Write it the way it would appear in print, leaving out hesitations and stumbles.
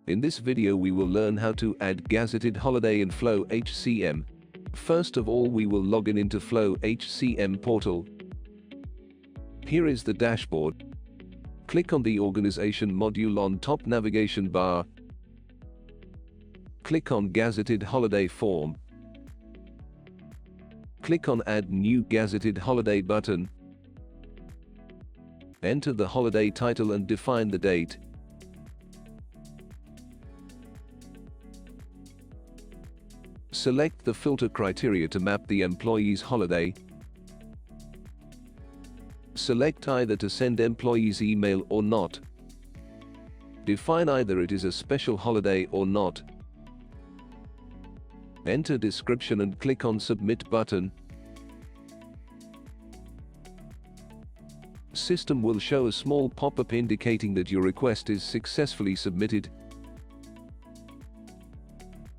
In this video we will learn how to add gazetted holiday in FlowHCM. First of all, we will log in into FlowHCM portal. Here is the dashboard. Click on the organization module on top navigation bar. Click on Gazetted Holiday form. Click on Add New Gazetted Holiday button. Enter the holiday title and define the date. Select the filter criteria to map the employee's holiday. Select either to send employees email or not. Define either it is a special holiday or not. Enter description and click on Submit button. System will show a small pop-up indicating that your request is successfully submitted.